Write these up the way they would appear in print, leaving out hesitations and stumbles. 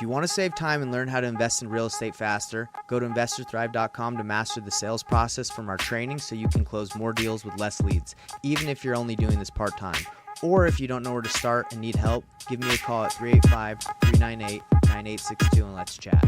you want to save time and learn how to invest in real estate faster, go to investorthrive.com to master the sales process from our training so you can close more deals with less leads, even if you're only doing this part-time. Or if you don't know where to start and need help, give me a call at 385-398-9862 and let's chat.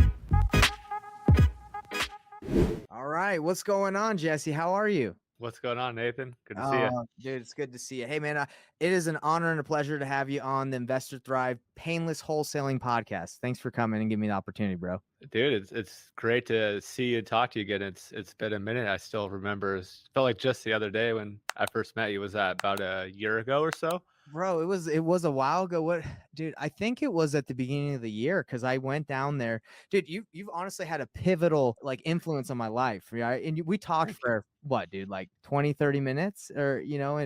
All right, what's going on, Jesse? How are you? What's going on, Nathan? Good to see you. Oh, dude, it's good to see you. Hey, man, it is an honor and a pleasure to have you on the Investor Thrive Painless Wholesaling Podcast. Thanks for coming and giving me the opportunity, bro. Dude, it's great to see you and talk to you again. It's been a minute. I still remember. It felt like just the other day when I first met you. Was that about a year ago or so? Bro, it was a while ago. What, dude? I think it was at the beginning of the year because I went down there. Dude, you've honestly had a pivotal like influence on my life, right? And we talked Thank you. for what, dude, like 20, 30 minutes or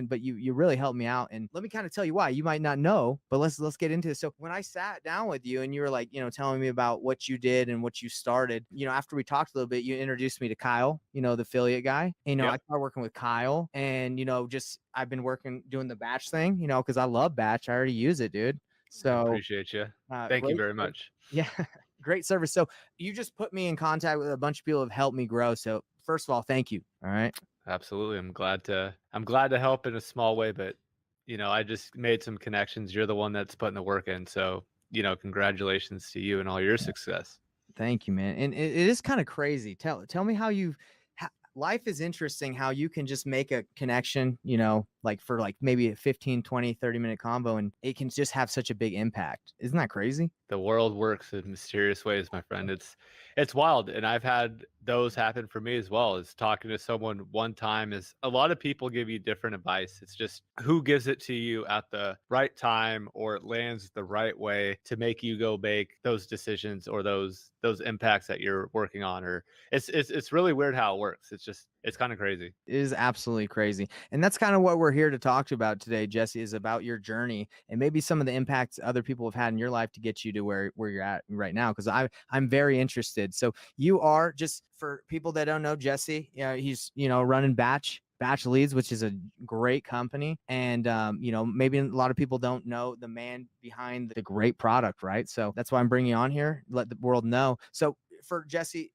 but you really helped me out. And let me kind of tell you why. You might not know, but let's get into this. So when I sat down with you and you were like, telling me about what you did and what you started, after we talked a little bit, you introduced me to Kyle, the affiliate guy. I Yep. started working with Kyle and just I've been doing the batch thing, because I love batch. I already use it, dude. I So appreciate you. Thank you great. very much. Yeah, great service. So you just put me in contact with a bunch of people who have helped me grow. So first of all, thank you. All right. Absolutely. I'm glad to help in a small way, but I just made some connections. You're the one that's putting the work in. So, congratulations to you and all your success. Thank you, man. And it is kind of crazy. Tell me how life is interesting, how you can just make a connection, like for like maybe a 15, 20, 30-minute combo and it can just have such a big impact. Isn't that crazy? The world works in mysterious ways, my friend. It's wild, and I've had those happen for me as well. Is talking to someone one time is a lot of people give you different advice. It's just who gives it to you at the right time or it lands the right way to make you go make those decisions or those impacts that you're working on. Or it's really weird how it works. It's kind of crazy. It is absolutely crazy. And that's kind of what we're here to talk about today, Jesse, is about your journey and maybe some of the impacts other people have had in your life to get you to where you're at right now. Cause I'm very interested. So you are, just for people that don't know Jesse, he's, running Batch Leads, which is a great company. And, maybe a lot of people don't know the man behind the great product, right? So that's why I'm bringing you on here, let the world know. So for Jesse,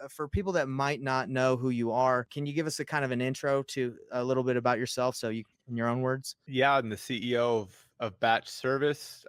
for people that might not know who you are, can you give us a kind of an intro to a little bit about yourself? So you, in your own words. Yeah, I'm the CEO of Batch Service.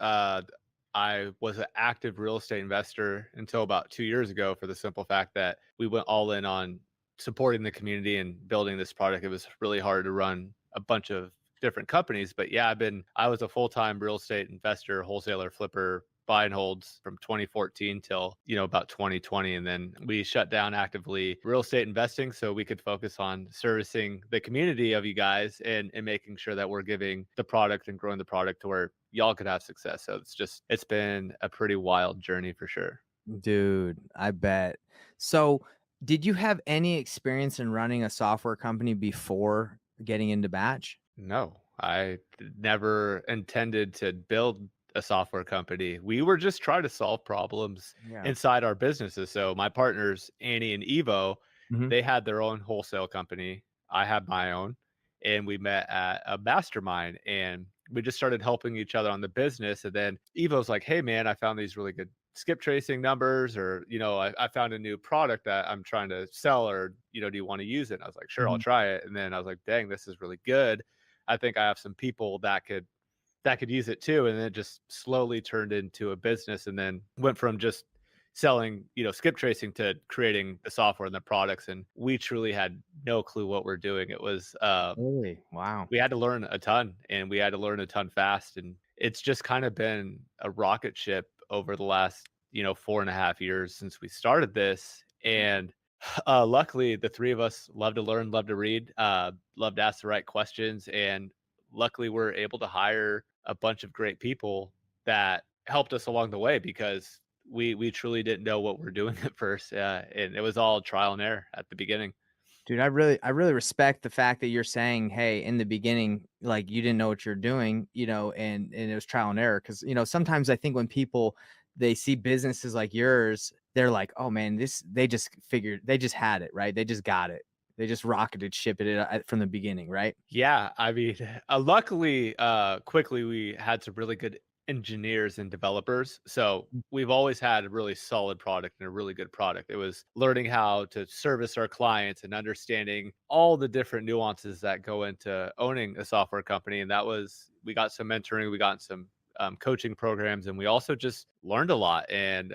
I was an active real estate investor until about 2 years ago for the simple fact that we went all in on supporting the community and building this product. It was really hard to run a bunch of different companies, but yeah, I was a full-time real estate investor, wholesaler, flipper, buy and holds from 2014 till about 2020, and then we shut down actively real estate investing so we could focus on servicing the community of you guys and making sure that we're giving the product and growing the product to where y'all could have success. So it's been a pretty wild journey for sure. Dude, I bet. So did you have any experience in running a software company before getting into Batch? No, I never intended to build a software company. We were just trying to solve problems Yeah. inside our businesses. So my partners, Annie and Evo, Mhm. they had their own wholesale company. I had my own, and we met at a mastermind and we just started helping each other on the business. And then Evo's like, "Hey man, I found these really good skip tracing numbers, or I found a new product that I'm trying to sell, or do you want to use it?" And I was like, "Sure, I'll Mhm. try it." And then I was like, "Dang, this is really good. I think I have some people that could use it too." And then it just slowly turned into a business and then went from just selling, skip tracing to creating the software and the products. And we truly had no clue what we're doing. It was Really? Wow. we had to learn a ton and we had to learn a ton fast. And it's just kind of been a rocket ship over the last, 4.5 years since we started this. And luckily, the three of us love to learn, love to read, love to ask the right questions. And luckily, we're able to hire a bunch of great people that helped us along the way because we truly didn't know what we're doing at first. And it was all trial and error at the beginning. Dude, I really respect the fact that you're saying, hey, in the beginning, like you didn't know what you're doing, and it was trial and error. Cause sometimes I think when people they see businesses like yours, they're like, oh man, they just figured they just had it, right? They just got it. They just rocketed ship it from the beginning, right? Yeah, I mean, luckily, quickly we had some really good engineers and developers. So we've always had a really solid product and a really good product. It was learning how to service our clients and understanding all the different nuances that go into owning a software company. And that was, we got some mentoring, we got some coaching programs, and we also just learned a lot and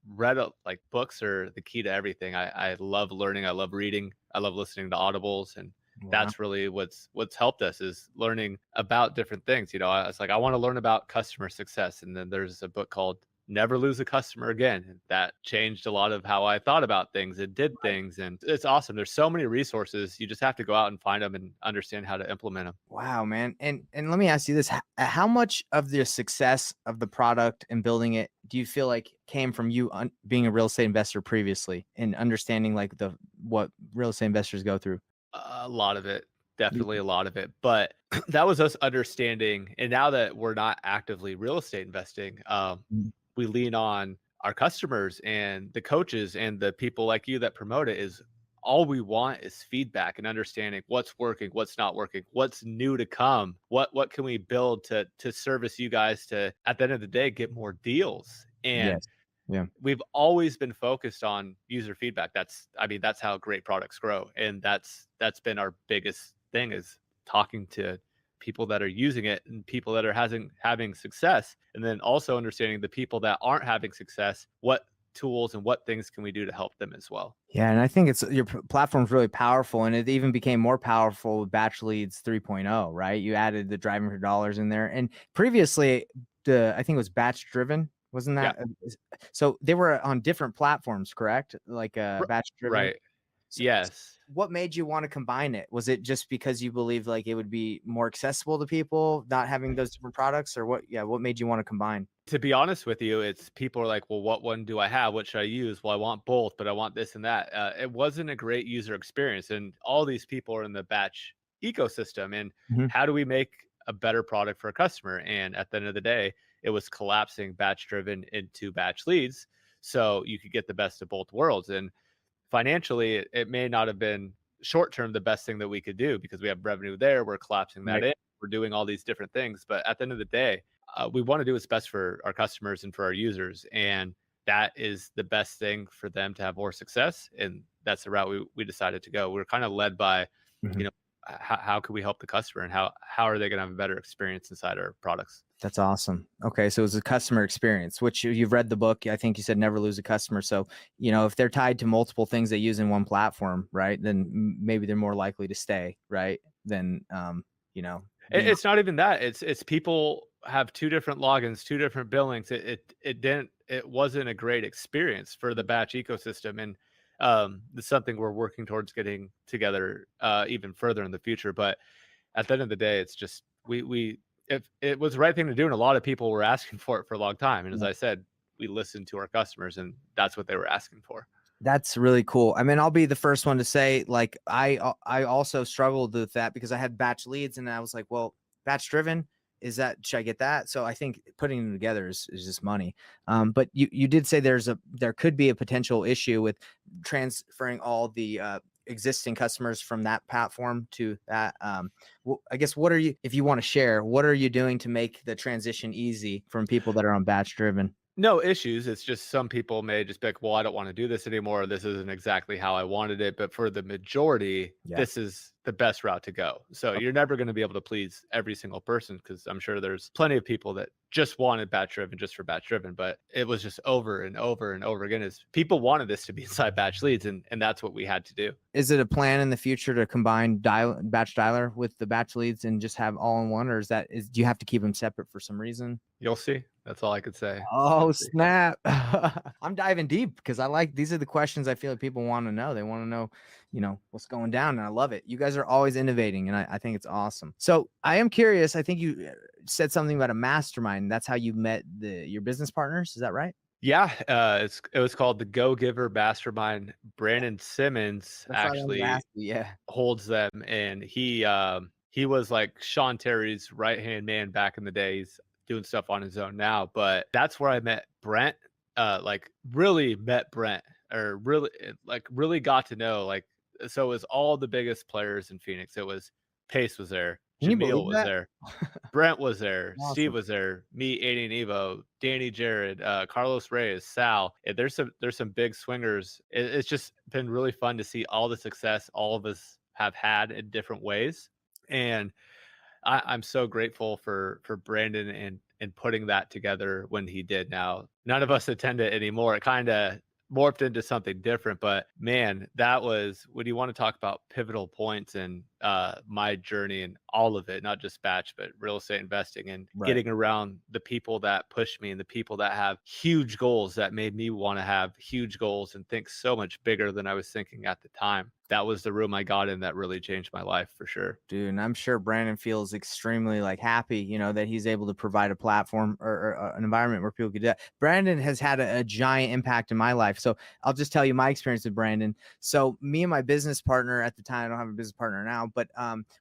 read like books are the key to everything. I love learning. I love reading. I love listening to audibles, and Wow. that's really what's helped us is learning about different things. You know, I was like, I want to learn about customer success. And then there's a book called Never Lose a Customer Again. And that changed a lot of how I thought about things and did things. And it's awesome. There's so many resources. You just have to go out and find them and understand how to implement them. Wow, man. And let me ask you this. How much of the success of the product and building it do you feel like came from you being a real estate investor previously and understanding like the what real estate investors go through? A lot of it, You- definitely a lot of it. But that was us understanding. And now that we're not actively real estate investing, Mhm. we lean on our customers and the coaches and the people like you that promote it. Is all we want is feedback and understanding what's working, what's not working, what's new to come, what can we build to service you guys to, at the end of the day, get more deals. And Yes. Yeah. we've always been focused on user feedback. That's, I mean, that's how great products grow. And that's been our biggest thing, is talking to people that are using it and people that are having success. And then also understanding the people that aren't having success, what tools and what things can we do to help them as well. Yeah, and I think it's your platform's really powerful, and it even became more powerful with Batch Leads 3.0, right? You added the driving for dollars in there, and previously, the I think it was Batch Driven, wasn't Yeah. that? So they were on different platforms, correct? Like r- Batch Driven. right. So Yes. what made you want to combine it? Was it just because you believed like it would be more accessible to people not having those different products, or what? Yeah, what made you want to combine? To be honest with you, it's people are like, well, what one do I have? What should I use? Well, I want both, but I want this and that. It wasn't a great user experience. And all these people are in the batch ecosystem. And Mhm. how do we make a better product for a customer? And at the end of the day, it was collapsing batch driven into batch leads. So you could get the best of both worlds. And financially, it may not have been short term the best thing that we could do because we have revenue there. We're collapsing that Right. in. We're doing all these different things. But at the end of the day, we want to do what's best for our customers and for our users. And that is the best thing for them to have more success. And that's the route we decided to go. We're kind of led by, you Mhm. know, how can we help the customer and how are they going to have a better experience inside our products? That's awesome. Okay, so it's a customer experience, which you've read the book. I think you said never lose a customer. So, if they're tied to multiple things they use in one platform, right, then maybe they're more likely to stay, right? Than being It's not even that. It's people have 2 different logins, 2 different billings. It wasn't a great experience for the batch ecosystem, and, it's something we're working towards getting together, even further in the future. But at the end of the day, it's just we if it was the right thing to do, and a lot of people were asking for it for a long time. And as on. I said, we listened to our customers, and that's what they were asking for. That's really cool. I mean, I'll be the first one to say, like, I also struggled with that because I had batch leads, and I was like, well, batch driven, is that should I get that? So I think putting them together is just money. But you did say there could be a potential issue with transferring all the existing customers from that platform to that. I guess what are you, if you want to share, what are you doing to make the transition easy from people that are on batch driven? No issues. It's just some people may just be like, well, I don't want to do this anymore. This isn't exactly how I wanted it. But for the majority, Yeah. this is the best route to go. So you're never going to be able to please every single person because I'm sure there's plenty of people that just wanted batch driven just for batch driven. But it was just over and over and over again is people wanted this to be inside batch leads. And that's what we had to do. Is it a plan in the future to combine batch dialer with the batch leads and just have all in one, or do you have to keep them separate for some reason? You'll see. That's all I could say. You'll Oh, see. snap. I'm diving deep because these are the questions I feel like people want to know. They want to know, what's going down. And I love it. You guys are always innovating. And I think it's awesome. So I am curious. I think you said something about a mastermind. That's how you met your business partners. Is that right? Yeah, it was called the Go Giver Mastermind. Brandon Simmons That's what I wanted to actually ask you. Yeah. holds them, and he was like Sean Terry's right hand man back in the days, doing stuff on his own now. But that's where I met Brent. Like really met Brent, or really like really got to know. Like so, it was all the biggest players in Phoenix. It was Pace was there, Can you Jameel believe was that? there. Brent was there, Steve Awesome. was there, me, Aiden and Evo, Danny Jared, Carlos Reyes, Sal. There's some big swingers. It's just been really fun to see all the success all of us have had in different ways. And I'm so grateful for Brandon and putting that together when he did. Now, none of us attend it anymore. It kind of morphed into something different, but man, that was when you want to talk about pivotal points in my journey and all of it, not just batch, but real estate investing and Right. getting around the people that pushed me and the people that have huge goals that made me want to have huge goals and think so much bigger than I was thinking at the time. That was the room I got in that really changed my life for sure. Dude, and I'm sure Brandon feels extremely like happy, that he's able to provide a platform or an environment where people could do that. Brandon has had a giant impact in my life. So I'll just tell you my experience with Brandon. So me and my business partner at the time, I don't have a business partner now, but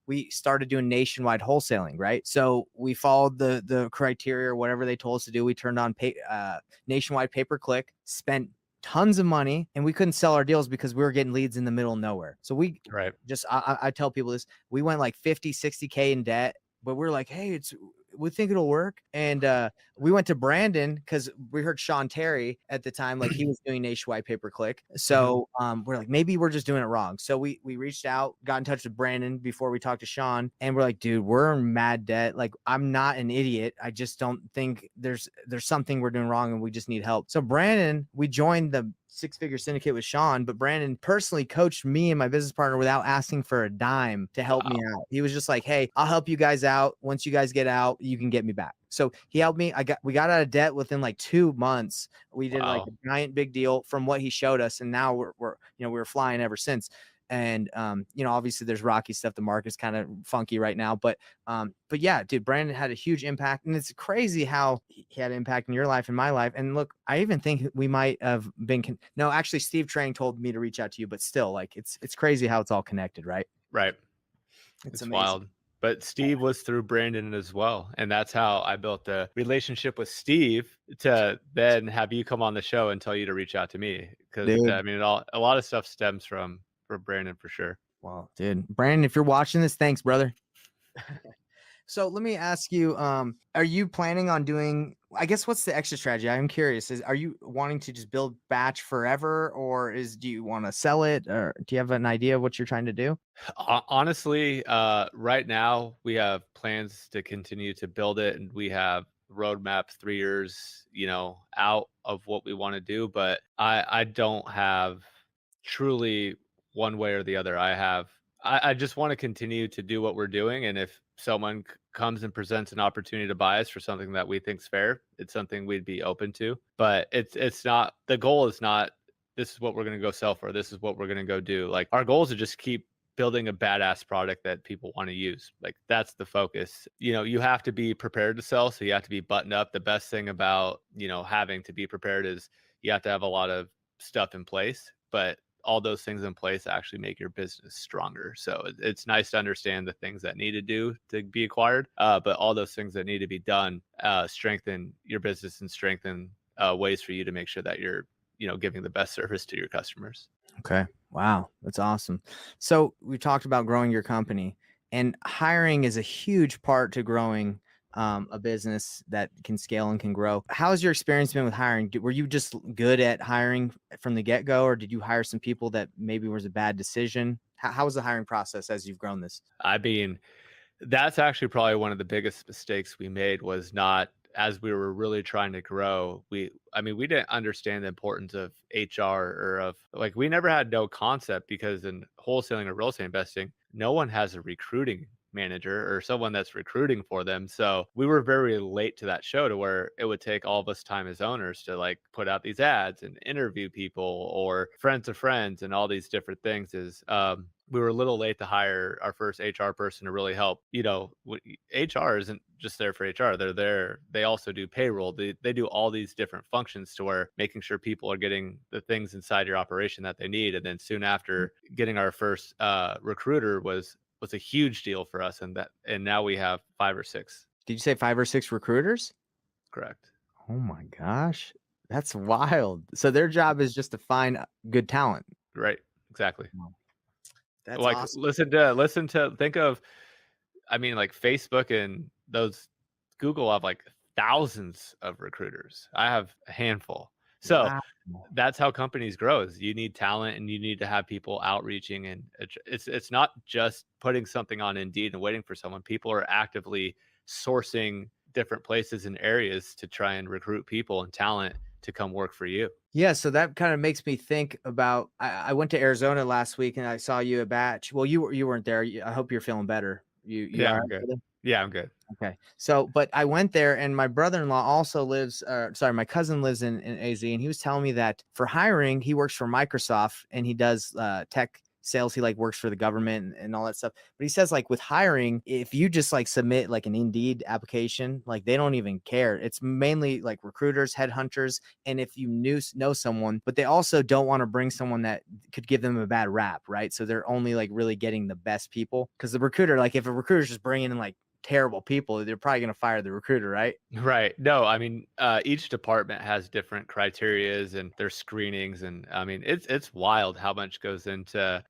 we started doing nationwide wholesaling, right? So we followed the criteria or whatever they told us to do. We turned on nationwide pay per click, spent tons of money, and we couldn't sell our deals because we were getting leads in the middle of nowhere. So we Right. just I tell people this, we went like 50, 60K in debt, but we're like, hey, we think it'll work. And we went to Brandon because we heard Sean Terry at the time, like he was doing nationwide pay per click. Mhm. So we're like, maybe we're just doing it wrong. So we reached out, got in touch with Brandon before we talked to Sean, and we're like, dude, we're in mad debt. Like, I'm not an idiot. I just don't think there's something we're doing wrong and we just need help. So Brandon, we joined the six-figure syndicate with Sean, but Brandon personally coached me and my business partner without asking for a dime to help me Wow. out. He was just like, hey, I'll help you guys out. Once you guys get out, you can get me back. So he helped me. We got out of debt within like 2 months. We did like Wow. a giant big deal from what he showed us. And now we were flying ever since. And obviously there's rocky stuff. The market's kind of funky right now, but yeah, dude, Brandon had a huge impact, and it's crazy how he had an impact in your life and my life. And look, I even think we might have been no, actually Steve Trang told me to reach out to you, but still, like, it's crazy how it's all connected, right? Right. It's It's amazing. wild. But Steve was through Brandon as well, and that's how I built the relationship with Steve to then have you come on the show and tell you to reach out to me because Dude. I mean, a lot of stuff stems from Brandon for sure. Well, dude, Brandon, if you're watching this, thanks, brother. So let me ask you, are you planning on doing, I guess, what's the exit strategy? I'm curious. Are you wanting to just build batch forever, or do you want to sell it, or do you have an idea of what you're trying to do? Honestly, right now we have plans to continue to build it, and we have roadmaps 3 years, out of what we want to do. But I don't have truly one way or the other. I just want to continue to do what we're doing, and if someone comes and presents an opportunity to buy us for something that we think's fair, it's something we'd be open to. But it's not the goal. Is not this is what we're going to go sell for. This is what we're going to go do. Like our goal is to just keep building a badass product that people want to use. Like that's the focus. You have to be prepared to sell, so you have to be buttoned up. The best thing about, having to be prepared is you have to have a lot of stuff in place, but all those things in place actually make your business stronger. So it's nice to understand the things that need to do to be acquired, but all those things that need to be done strengthen your business and strengthen ways for you to make sure that you're giving the best service to your customers. Okay. Wow. That's awesome. So we talked about growing your company, and hiring is a huge part to growing a business that can scale and can grow. How's your experience been with hiring? Were you just good at hiring from the get-go, or did you hire some people that maybe was a bad decision? How was the hiring process as you've grown this? I mean, that's actually probably one of the biggest mistakes we made was not as we were really trying to grow. We didn't understand the importance of HR or of like we never had no concept because in wholesaling or real estate investing, no one has a recruiting manager or someone that's recruiting for them. So we were very late to that show to where it would take all of us time as owners to like put out these ads and interview people or friends of friends and all these different things we were a little late to hire our first HR person to really help. HR isn't just there for HR. They're there. They also do payroll. They do all these different functions to where making sure people are getting the things inside your operation that they need. And then soon after getting our first recruiter was a huge deal for us. And now we have 5 or 6. Did you say 5 or 6 recruiters? Correct. Oh my gosh. That's wild. So their job is just to find good talent. Right. Exactly. Wow. That's Like awesome. listen to think of I mean, like Facebook and those Google have like thousands of recruiters. I have a handful. So Wow. that's how companies grow is you need talent and you need to have people outreaching and it's not just putting something on Indeed and waiting for someone. People are actively sourcing different places and areas to try and recruit people and talent to come work for you. Yeah, so that kind of makes me think about I went to Arizona last week and I saw you at Batch. Well, you weren't there. I hope you're feeling better. You Yeah, all I'm right, good. brother? Yeah, I'm good. Okay. So, but I went there and my brother-in-law also lives, sorry, my cousin lives in AZ and he was telling me that for hiring, he works for Microsoft and he does tech sales. He like works for the government and all that stuff. But he says like with hiring, if you just like submit like an Indeed application, like they don't even care. It's mainly like recruiters, headhunters, and if you know someone, but they also don't want to bring someone that could give them a bad rap, right? So they're only like really getting the best people because the recruiter, like if a recruiter's just bringing in like terrible people, they're probably going to fire the recruiter, right? Right. No, I mean, each department has different criterias and their screenings, and I mean, it's wild how much goes into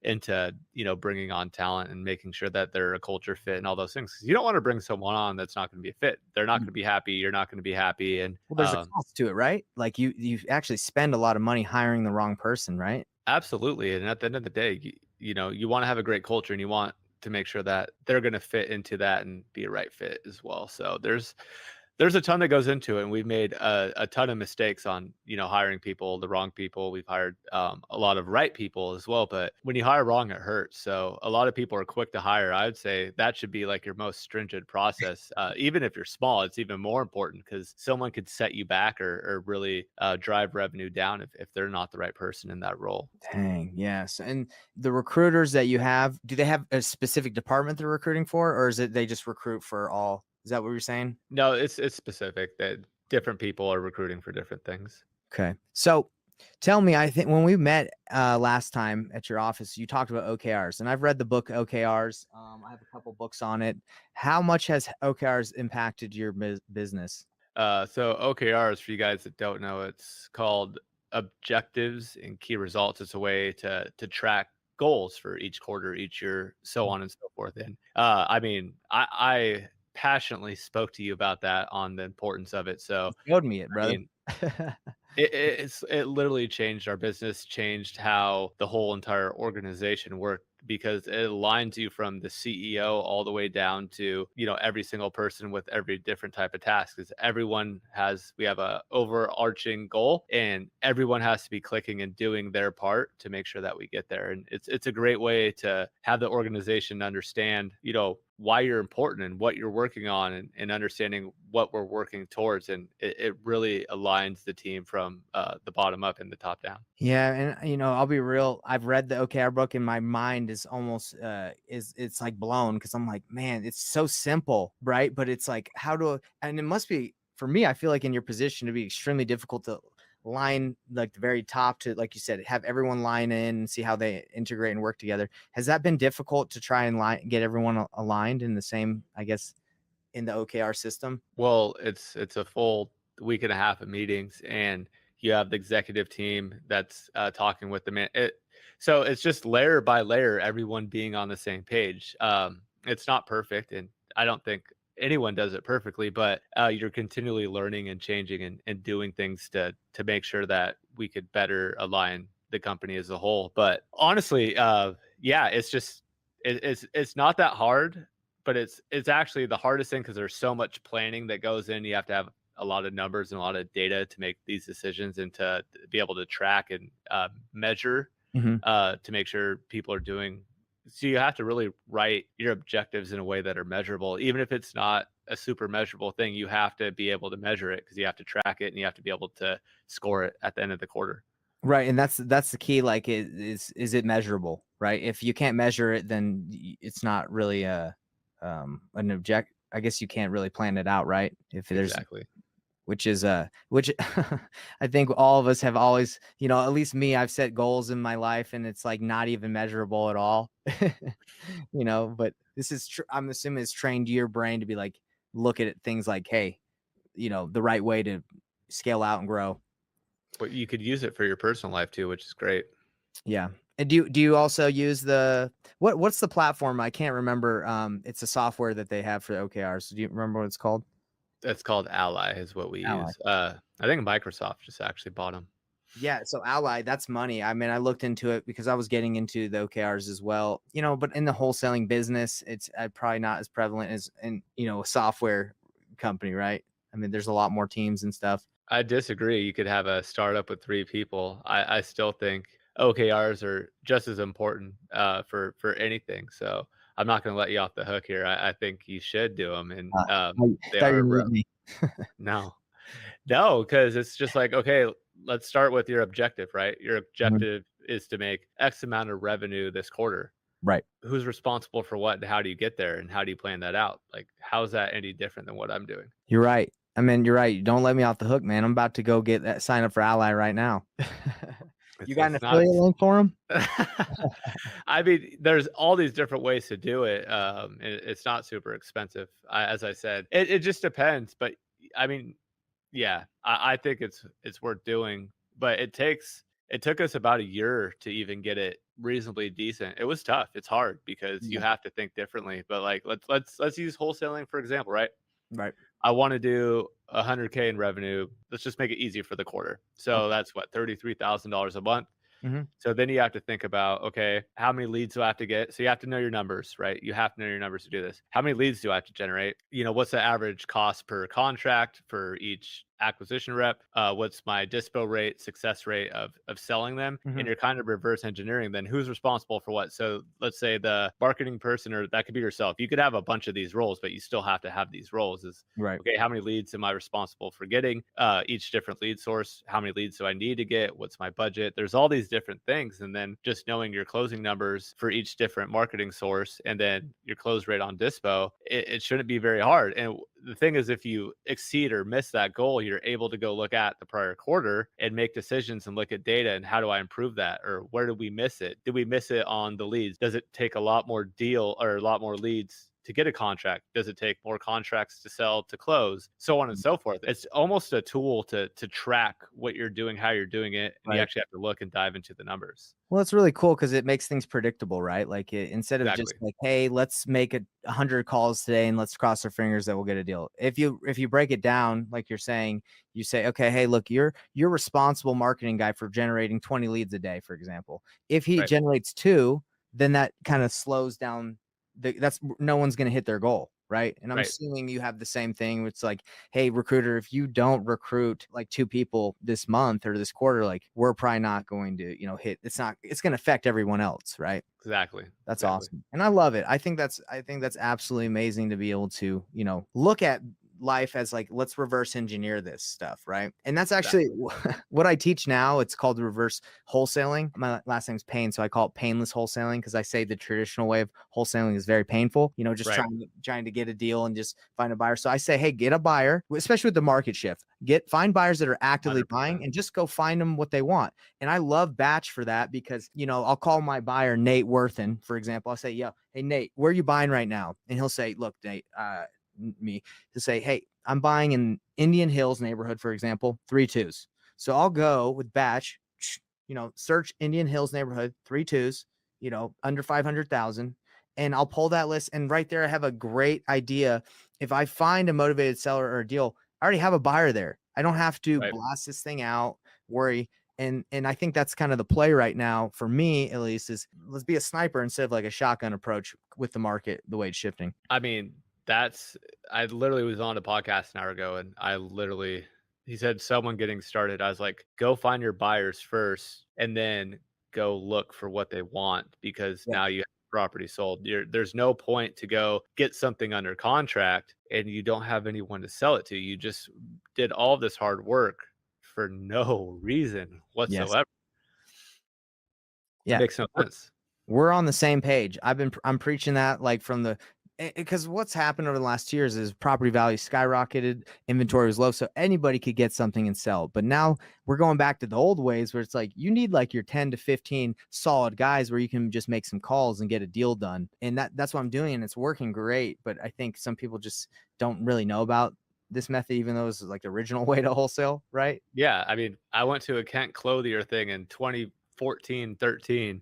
bringing on talent and making sure that they're a culture fit and all those things. 'Cause you don't want to bring someone on that's not going to be a fit. They're not going Mm. to be happy. You're not going to be happy, and Well, there's a cost to it, right? Like you actually spend a lot of money hiring the wrong person, right? absolutely. And at the end of the day, you want to have a great culture, and you want to make sure that they're going to fit into that and be a right fit as well. So there's a ton that goes into it, and we've made a ton of mistakes on, hiring people, the wrong people. We've hired a lot of right people as well, but when you hire wrong, it hurts. So a lot of people are quick to hire. I would say that should be like your most stringent process. Even if you're small, it's even more important because someone could set you back or really drive revenue down if they're not the right person in that role. Dang, yes. And the recruiters that you have, do they have a specific department they're recruiting for, or is it they just recruit for all? Is that what you're saying? No, it's specific that different people are recruiting for different things. Okay. So tell me, I think when we met last time at your office, you talked about OKRs, and I've read the book OKRs. I have a couple books on it. How much has OKRs impacted your business? So OKRs, for you guys that don't know, it's called objectives and key results. It's a way to track goals for each quarter, each year, so on and so forth. And I mean, I passionately spoke to you about that on the importance of it. So You showed me it, I brother. mean, it literally changed our business, changed how the whole entire organization worked because it aligns you from the CEO all the way down to, every single person with every different type of task. Because we have a overarching goal and everyone has to be clicking and doing their part to make sure that we get there. And it's a great way to have the organization understand, why you're important and what you're working on and understanding what we're working towards. And it really aligns the team from the bottom up and the top down. Yeah, and I'll be real. I've read the OKR book, and my mind is almost is it's like blown because I'm like, man, it's so simple, right? But it's like, and it must be for me. I feel like in your position to be extremely difficult to line like the very top to, like you said, have everyone line in and see how they integrate and work together. Has that been difficult to try and get everyone aligned in the same, I guess, in the OKR system? Well, it's a full week and a half of meetings, and you have the executive team that's talking with the man. So it's just layer by layer, everyone being on the same page. It's not perfect, and I don't think anyone does it perfectly, but you're continually learning and changing and doing things to make sure that we could better align the company as a whole. But honestly, yeah, it's not that hard, but it's actually the hardest thing because there's so much planning that goes in. You have to have a lot of numbers and a lot of data to make these decisions and to be able to track and measure Hmm. to make sure people are doing. So you have to really write your objectives in a way that are measurable, even if it's not a super measurable thing. You have to be able to measure it because you have to track it and you have to be able to score it at the end of the quarter. Right, and that's the key. Like, is it measurable? Right. If you can't measure it, then it's not really an object. I guess you can't really plan it out, right? If there's Exactly. which I think all of us have always, at least me, I've set goals in my life and it's like not even measurable at all. But this is I'm assuming it's trained your brain to be like, look at things like, hey, the right way to scale out and grow. But you could use it for your personal life too, which is great. Yeah. And do you also use the what's the platform? I can't remember. It's a software that they have for OKRs. Do you remember what it's called? That's called Ally is what we Ally. use. I think Microsoft just actually bought them. Yeah, so Ally, that's money. I mean, I looked into it because I was getting into the OKRs as well, but in the wholesaling business, it's probably not as prevalent as in, a software company, right? I mean, there's a lot more teams and stuff. I disagree. You could have a startup with 3 people. I still think OKRs are just as important, for anything, so I'm not gonna let you off the hook here. I think you should do them, and, Uh, I they thought you are were gonna real. let me. No. No, because it's just like, okay, let's start with your objective, right? Your Mhm. objective is to make X amount of revenue this quarter. Right. Who's responsible for what, and how do you get there, and how do you plan that out? Like, how is that any different than what I'm doing? You're right. I mean, you're right. Don't let me off the hook, man. I'm about to go get that sign up for Ally right now. You got an It's not affiliate link for him? I mean, there's all these different ways to do it. It's not super expensive. As I said, it just depends. But I mean, yeah, I think it's worth doing. But it took us about a year to even get it reasonably decent. It was tough. It's hard because you Yeah. have to think differently. But like, let's use wholesaling for example, right? Right. I want to do 100K in revenue. Let's just make it easy for the quarter. So Okay. that's what $33,000 a month. Mhm. So then you have to think about, okay, how many leads do I have to get? So you have to know your numbers, right? You have to know your numbers to do this. How many leads do I have to generate? What's the average cost per contract for each acquisition rep? What's my dispo rate, success rate of selling them? And Mhm. you're kind of reverse engineering then who's responsible for what. So let's say the marketing person, or that could be yourself. You could have a bunch of these roles, but you still have to have these roles. Is Right. okay, how many leads am I responsible for getting? Each different lead source, how many leads do I need to get? What's my budget? There's all these different things. And then just knowing your closing numbers for each different marketing source and then your close rate on Dispo, it shouldn't be very hard. And the thing is, if you exceed or miss that goal, you're able to go look at the prior quarter and make decisions and look at data and how do I improve that? Or where did we miss it? Did we miss it on the leads? Does it take a lot more deal or a lot more leads to get a contract? Does it take more contracts to sell to close? So on and so forth. It's almost a tool to track what you're doing, how you're doing it, and you Right. actually have to look and dive into the numbers. Well, it's really cool because it makes things predictable, right? Like, instead of just Exactly. like, "Hey, let's make 100 calls today and let's cross our fingers that we'll get a deal." If you break it down, like you're saying, you say, "Okay, hey, look, you're responsible marketing guy for generating 20 leads a day," for example. If he Right. generates 2, then that kinda slows down that's no one's gonna hit their goal, right? And I'm Right. assuming you have the same thing. It's like, "Hey, recruiter, if you don't recruit like 2 people this month or this quarter, like, we're probably not going to, hit it's gonna affect everyone else," right? Exactly. That's Exactly. awesome, and I love it. I think that's absolutely amazing to be able to, look at life as like, let's reverse engineer this stuff, right? And that's actually Exactly. what I teach now. It's called reverse wholesaling. My last name's Payne, so I call it painless wholesaling because I say the traditional way of wholesaling is very painful. Just Right. trying to get a deal and just find a buyer. So I say, hey, get a buyer, especially with the market shift. Find buyers that are actively buying 100%. and just go find them what they want. And I love Batch for that because, I'll call my buyer, Nate Worthen, for example. I'll say, yo, hey, Nate, where are you buying right now? And he'll say, look, Nate, me to say, hey, I'm buying in Indian Hills neighborhood, for example, 3 2s. So I'll go with Batch, search Indian Hills neighborhood, 3 2s, under 500,000. And I'll pull that list. And right there, I have a great idea. If I find a motivated seller or a deal, I already have a buyer there. I don't have to Right. blast this thing out, worry. And I think that's kind of the play right now for me, at least, is let's be a sniper instead of like a shotgun approach with the market the way it's shifting. I mean, that's I literally was on a podcast an hour ago and he said someone getting started. I was like, go find your buyers first and then go look for what they want because Yeah. now you have property sold. There's no point to go get something under contract and you don't have anyone to sell it to. You just did all this hard work for no reason Yes. whatsoever. It Yeah. makes no sense. We're on the same page. I'm preaching that like from the because what's happened over the last 2 years is property value skyrocketed, inventory was low, so anybody could get something and sell. But now we're going back to the old ways where it's like you need like your 10 to 15 solid guys where you can just make some calls and get a deal done. And that's what I'm doing, and it's working great. But I think some people just don't really know about this method, even though it's like the original way to wholesale, right? Yeah, I mean, I went to a Kent Clothier thing in 2014, 13.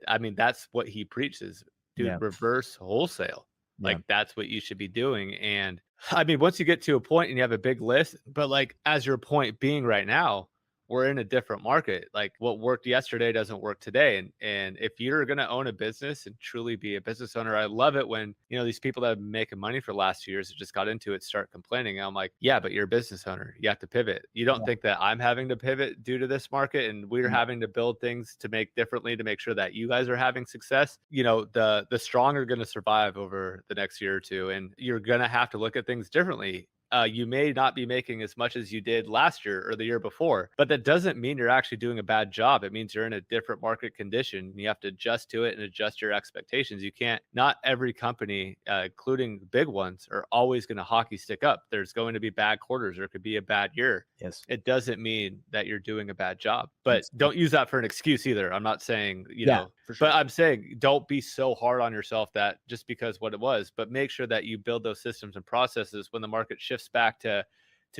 I mean, that's what he preaches. Dude, Yeah. reverse wholesale. Yeah. Like, that's what you should be doing, and, I mean, once you get to a point and you have a big list, but, like, as your point being right now, we're in a different market. Like, what worked yesterday doesn't work today, and if you're gonna own a business and truly be a business owner, I love it when, these people that have been making money for the last 2 years that just got into it start complaining, and I'm like, "Yeah, but you're a business owner. You have to pivot. You don't Yeah. think that I'm having to pivot due to this market and we're Yeah. having to build things to make differently to make sure that you guys are having success?" The strong are gonna survive over the next year or 2, and you're gonna have to look at things differently. You may not be making as much as you did last year or the year before, but that doesn't mean you're actually doing a bad job. It means you're in a different market condition. And you have to adjust to it and adjust your expectations. You can't, not every company, including the big ones, are always going to hockey stick up. There's going to be bad quarters or it could be a bad year. Yes. It doesn't mean that you're doing a bad job, but Absolutely. don't use that for an excuse either. I'm not saying, Yeah, for but sure. I'm saying don't be so hard on yourself that just because what it was, but make sure that you build those systems and processes when the market shifts back to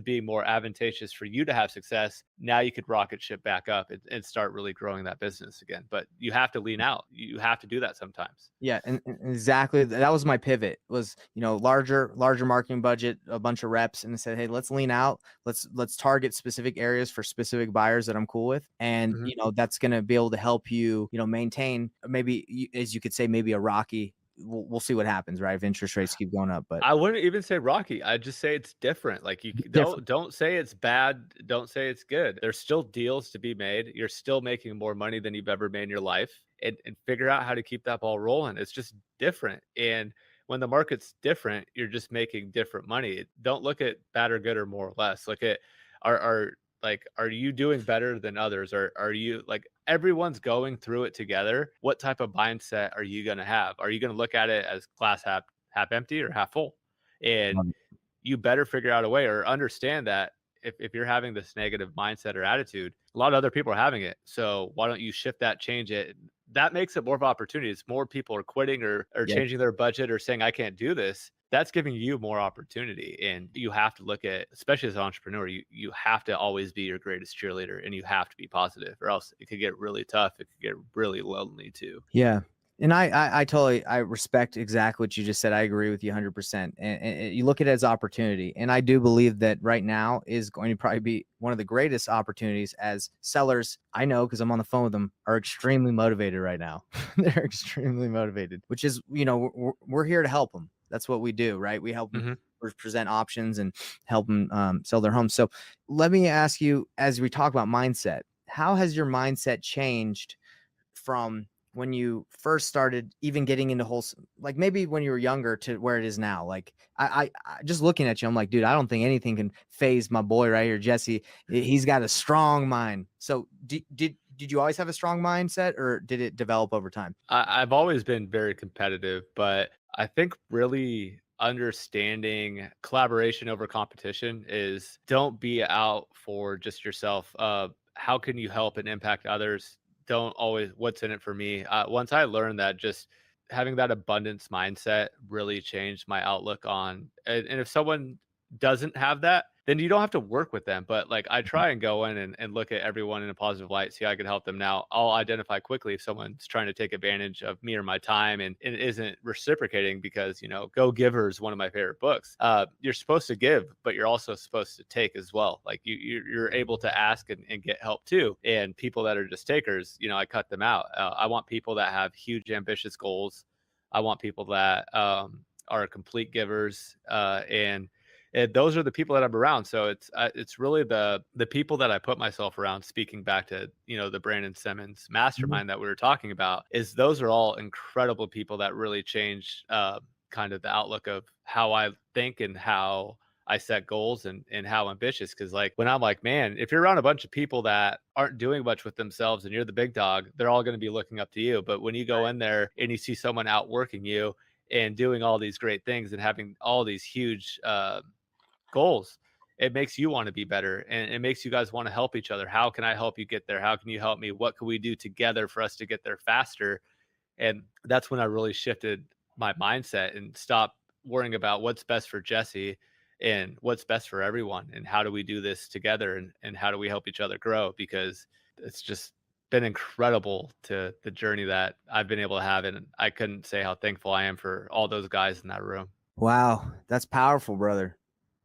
being more advantageous for you to have success. Now you could rocket ship back up and start really growing that business again. But you have to lean out. You have to do that sometimes. Yeah, and exactly that was my pivot was, larger marketing budget, a bunch of reps, and I said, hey, let's lean out. Let's target specific areas for specific buyers that I'm cool with. And, Mhm. that's going to be able to help you, maintain maybe as you could say, maybe a rocky, we'll see what happens, right? If interest rates keep going up, but I wouldn't even say rocky. I'd just say it's different. Like different. don't say it's bad. Don't say it's good. There's still deals to be made. You're still making more money than you've ever made in your life, and figure out how to keep that ball rolling. It's just different. And when the market's different, you're just making different money. Don't look at bad or good or more or less. Look at are are you doing better than others? Or are you like everyone's going through it together? What type of mindset are you gonna have? Are you gonna look at it as glass half empty or half full? And Love it. you better figure out a way or understand that if you're having this negative mindset or attitude, a lot of other people are having it. So why don't you shift that, change it? That makes it more of opportunities. More people are quitting or Yeah. changing their budget or saying, I can't do this. That's giving you more opportunity. And you have to look at, especially as an entrepreneur, you have to always be your greatest cheerleader and you have to be positive, or else it could get really tough. It could get really lonely too. Yeah. And I totally, I respect exactly what you just said. I agree with you 100%. And you look at it as opportunity. And I do believe that right now is going to probably be one of the greatest opportunities as sellers. I know because I'm on the phone with them are extremely motivated right now. They're extremely motivated, which is, we're here to help them. That's what we do, right? We help them Mhm. present options and help them sell their homes. So let me ask you, as we talk about mindset, how has your mindset changed from when you first started even getting into wholesale, like maybe when you were younger to where it is now? Like I just looking at you, I'm like, dude, I don't think anything can phase my boy right here, Jesse. He's got a strong mind. So did you always have a strong mindset, or did it develop over time? I've always been very competitive, but I think really understanding collaboration over competition is don't be out for just yourself. How can you help and impact others? Don't always what's in it for me. Once I learned that, just having that abundance mindset really changed my outlook on. And if someone doesn't have that, then you don't have to work with them. But like I try and go in and look at everyone in a positive light, see how I can help them. Now I'll identify quickly if someone's trying to take advantage of me or my time and isn't reciprocating because, Go Giver is one of my favorite books. You're supposed to give, but you're also supposed to take as well. Like you're able to ask and get help too. And people that are just takers, I cut them out. I want people that have huge ambitious goals. I want people that are complete givers, and those are the people that I'm around. So it's really the people that I put myself around. Speaking back to the Brandon Simmons Mhm. mastermind that we were talking about, is those are all incredible people that really change kind of the outlook of how I think and how I set goals and how ambitious. Because like when I'm like, man, if you're around a bunch of people that aren't doing much with themselves and you're the big dog, they're all going to be looking up to you. But when you go in there and you see someone outworking you and doing all these great things and having all these huge goals, it makes you want to be better and it makes you guys want to help each other. How can I help you get there? How can you help me? What can we do together for us to get there faster? And that's when I really shifted my mindset and stopped worrying about what's best for Jesse and what's best for everyone and how do we do this together and how do we help each other grow, because it's just been incredible to the journey that I've been able to have, and I couldn't say how thankful I am for all those guys in that room. Wow, that's powerful, brother.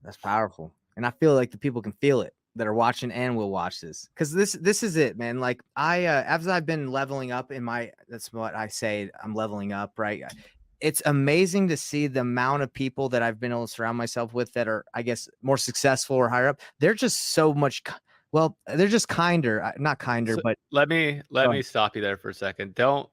That's powerful. And I feel like the people can feel it that are watching and will watch this. Cause this is it, man. Like as I've been leveling up in my that's what I say, I'm leveling up, right? It's amazing to see the amount of people that I've been able to surround myself with that are, I guess, more successful or higher up. They're just so much well, they're just kinder, not kinder, So but let me stop you there for a second. Don't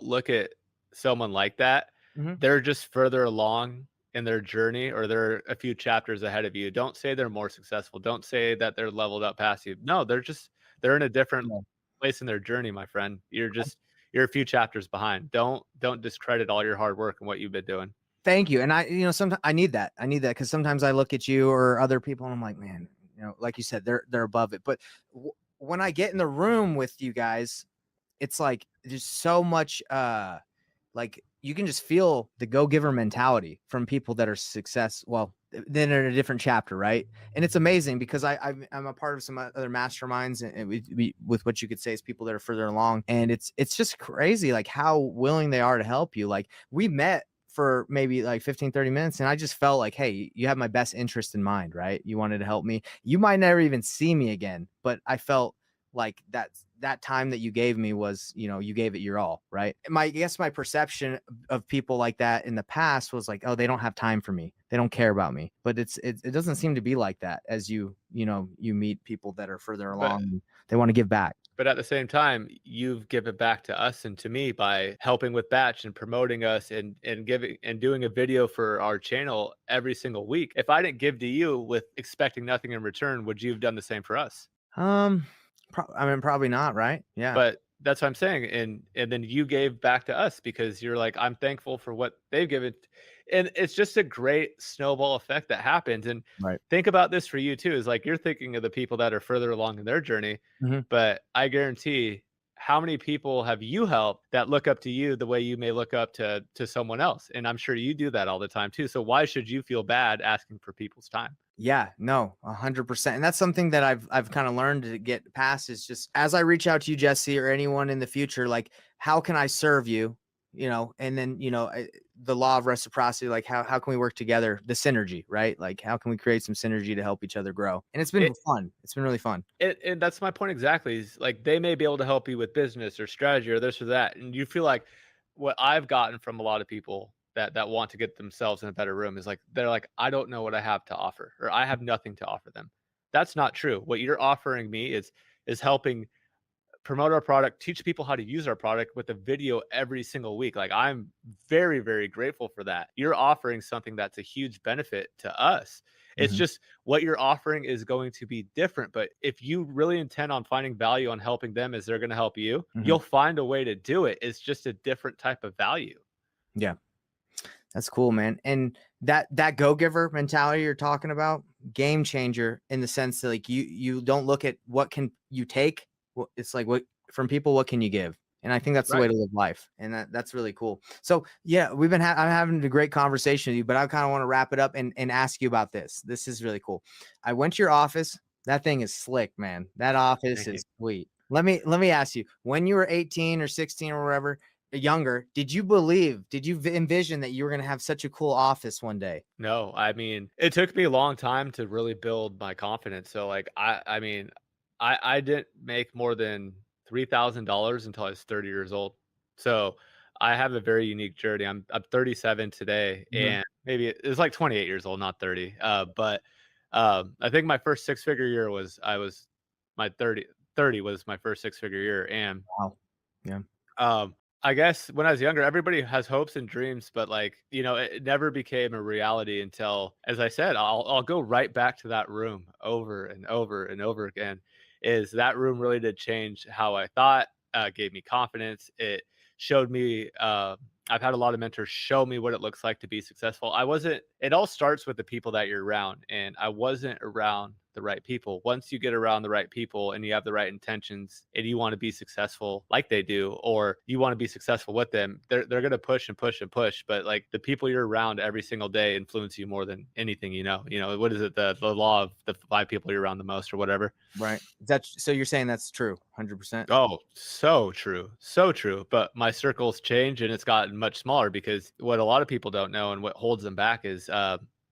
look at someone like that. Mhm. They're just further along in their journey, or they're a few chapters ahead of you. Don't say they're more successful. Don't say that they're leveled up past you. No, they're in a different Yeah. place in their journey, my friend. You're a few chapters behind. Don't discredit all your hard work and what you've been doing. Thank you. And sometimes I need that. I need that because sometimes I look at you or other people and I'm like, man, like you said, they're above it. But when I get in the room with you guys, it's like there's so much like you can just feel the go-giver mentality from people that are then in a different chapter, right? And it's amazing because I'm a part of some other masterminds, and with what you could say is people that are further along, and it's just crazy like how willing they are to help you. Like we met for maybe like 15-30 minutes and I just felt like, hey, you have my best interest in mind, right? You wanted to help me. You might never even see me again, but I felt like that time that you gave me was, you gave it your all, right? I guess my perception of people like that in the past was like, oh, they don't have time for me, they don't care about me. But it doesn't seem to be like that as you meet people that are further But along and they want to give back. But at the same time, you've given back to us and to me by helping with Batch and promoting us and giving and doing a video for our channel every single week. If I didn't give to you with expecting nothing in return, would you have done the same for us? um I mean, probably not, right? Yeah. But that's what I'm saying, and then you gave back to us because you're like, "I'm thankful for what they've given," and it's just a great snowball effect that happens, and Right. think about this for you too, is like you're thinking of the people that are further along in their journey, Mhm. but I guarantee how many people have you helped that look up to you the way you may look up to someone else, and I'm sure you do that all the time too, so why should you feel bad asking for people's time? Yeah, no, 100%. And that's something that I've kind of learned to get past is just as I reach out to you, Jesse, or anyone in the future, like how can I serve you? And then the law of reciprocity, like how can we work together? The synergy, right? Like how can we create some synergy to help each other grow? And it's been It fun. It's been really fun. And that's my point exactly, is, like, they may be able to help you with business or strategy or this or that, and you feel like what I've gotten from a lot of people that want to get themselves in a better room is, like, they're like, "I don't know what I have to offer," or, "I have nothing to offer them." That's not true. What you're offering me is helping promote our product, teach people how to use our product with a video every single week. Like I'm very, very grateful for that. You're offering something that's a huge benefit to us. It's Hmm. just what you're offering is going to be different. But if you really intend on finding value on helping them as they're going to help you, Hmm. you'll find a way to do it. It's just a different type of value. Yeah. That's cool, man. And that go-giver mentality you're talking about, game changer in the sense that like you don't look at what can you take. It's like what from people, what can you give? And I think that's the way Right. to live life. And that's really cool. So yeah, I'm having a great conversation with you, but I kind of want to wrap it up and ask you about this. This is really cool. I went to your office. That thing is slick, man. That office Thank you. is sweet. Let me ask you, when you were 18 or 16 or whatever, younger, did you envision that you were going to have such a cool office one day? No, I mean, it took me a long time to really build my confidence. So like I mean, I didn't make more than $3,000 until I was 30 years old. So I have a very unique journey. I'm 37 today Mhm. and maybe it's like 28 years old, not 30. But I think my first six-figure year was I was my 30 was my first six-figure year, and Wow. Yeah. I guess when I was younger, everybody has hopes and dreams, but like, it never became a reality until, as I said, I'll go right back to that room over and over and over again. Is that room really did change how I thought, gave me confidence. It showed me I've had a lot of mentors show me what it looks like to be successful. It all starts with the people that you're around, and I wasn't around the right people. Once you get around the right people and you have the right intentions and you want to be successful like they do, or you want to be successful with them, they're going to push and push and push. But like the people you're around every single day influence you more than anything, you know. You know, what is it? The law of the five people you're around the most or whatever. Right. That's so you're saying that's true, 100%. Oh, so true. So true. But my circles change and it's gotten much smaller because what a lot of people don't know and what holds them back is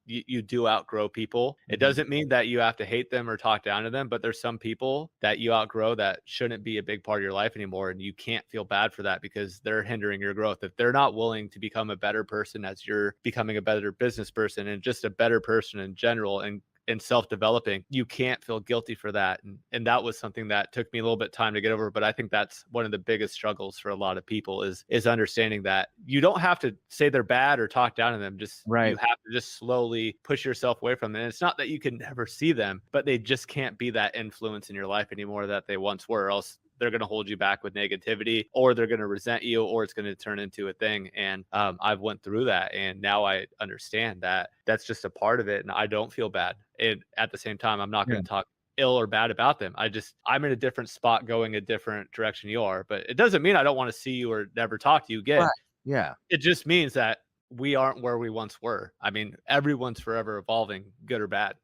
you do outgrow people. It Mhm. doesn't mean that you have to hate them or talk down to them, but there's some people that you outgrow that shouldn't be a big part of your life anymore. And you can't feel bad for that because they're hindering your growth. If they're not willing to become a better person as you're becoming a better business person and just a better person in general and self-developing, you can't feel guilty for that. And that was something that took me a little bit of time to get over. But I think that's one of the biggest struggles for a lot of people is understanding that you don't have to say they're bad or talk down to them. Just you Right. have to just slowly push yourself away from them. And it's not that you can never see them, but they just can't be that influence in your life anymore that they once were, or else they're going to hold you back with negativity, or they're going to resent you, or it's going to turn into a thing. And I've went through that, and now I understand that that's just a part of it, and I don't feel bad. And at the same time, I'm not Yeah. going to talk ill or bad about them. I'm in a different spot, going a different direction you are, but it doesn't mean I don't want to see you or never talk to you Right. again. Yeah. It just means that we aren't where we once were. I mean, everyone's forever evolving, good or bad.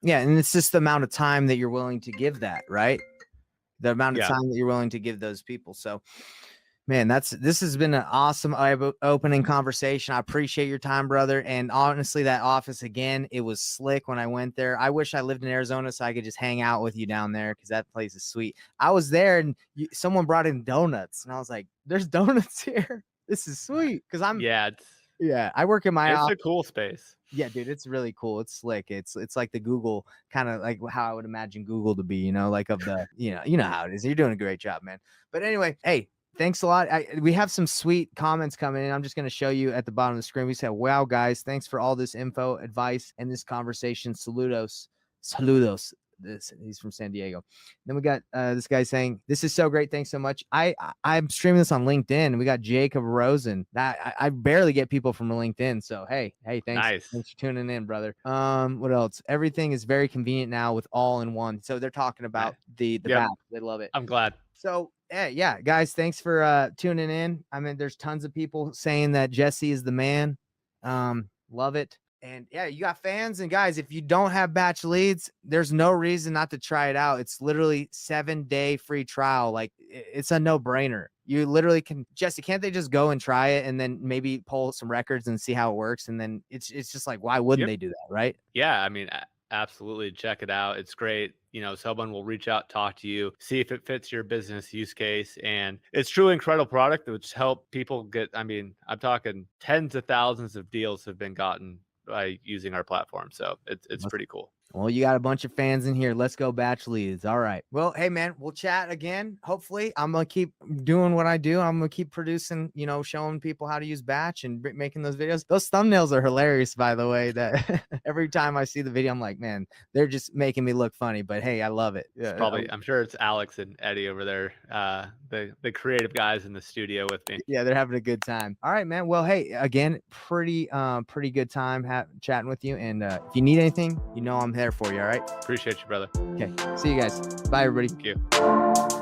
Yeah, and it's just the amount of time that you're willing to give that, right? The amount of Yeah. time that you're willing to give those people. So, man, this has been an awesome opening conversation. I appreciate your time, brother. And honestly, that office again, it was slick when I went there. I wish I lived in Arizona so I could just hang out with you down there because that place is sweet. I was there and someone brought in donuts, and I was like, "There's donuts here. This is sweet." Because Yeah, I work in my it's office. a cool space. Yeah, dude, it's really cool. It's slick. It's like the Google kind of like how I would imagine Google to be, like of the, you know how it is. You're doing a great job, man. But anyway, hey, thanks a lot. We have some sweet comments coming in. I'm just going to show you at the bottom of the screen. We said, "Wow, guys, thanks for all this info, advice, and this conversation. Saludos, saludos." He's from San Diego. Then we got this guy saying, "This is so great. Thanks so much. I'm streaming this on LinkedIn. And we got Jacob Rosen. I barely get people from LinkedIn. So hey, thanks. Nice. Thanks for tuning in, brother. What else? Everything is very convenient now with all in one. So they're talking Nice. about the Yep. back. They love it. I'm glad. So yeah, guys, thanks for tuning in. I mean, there's tons of people saying that Jesse is the man. Love it. And yeah, you got fans. And guys, if you don't have batch leads, there's no reason not to try it out. It's literally 7-day free trial. Like it's a no-brainer. You literally can, Jesse, can't they just go and try it and then maybe pull some records and see how it works? And then it's just like, why wouldn't Yep. they do that? Right. Yeah, I mean, absolutely check it out. It's great. You know, someone will reach out, talk to you, see if it fits your business use case. And it's truly incredible product which help people get, I mean, I'm talking tens of thousands of deals have been gotten by using our platform. So it's pretty cool. Well, you got a bunch of fans in here. Let's go batch leads. All right. Well, hey man, we'll chat again. Hopefully, I'm gonna keep doing what I do. I'm gonna keep producing, showing people how to use batch and making those videos. Those thumbnails are hilarious, by the way. That every time I see the video, I'm like, man, they're just making me look funny. But hey, I love it. It's Yeah. probably, I'm sure it's Alex and Eddie over there, the creative guys in the studio with me. Yeah, they're having a good time. All right, man. Well, hey, again, pretty good time chatting with you. And if you need anything, I'm there for you. All right. Appreciate you, brother. Okay. See you guys. Bye, everybody. Thank you.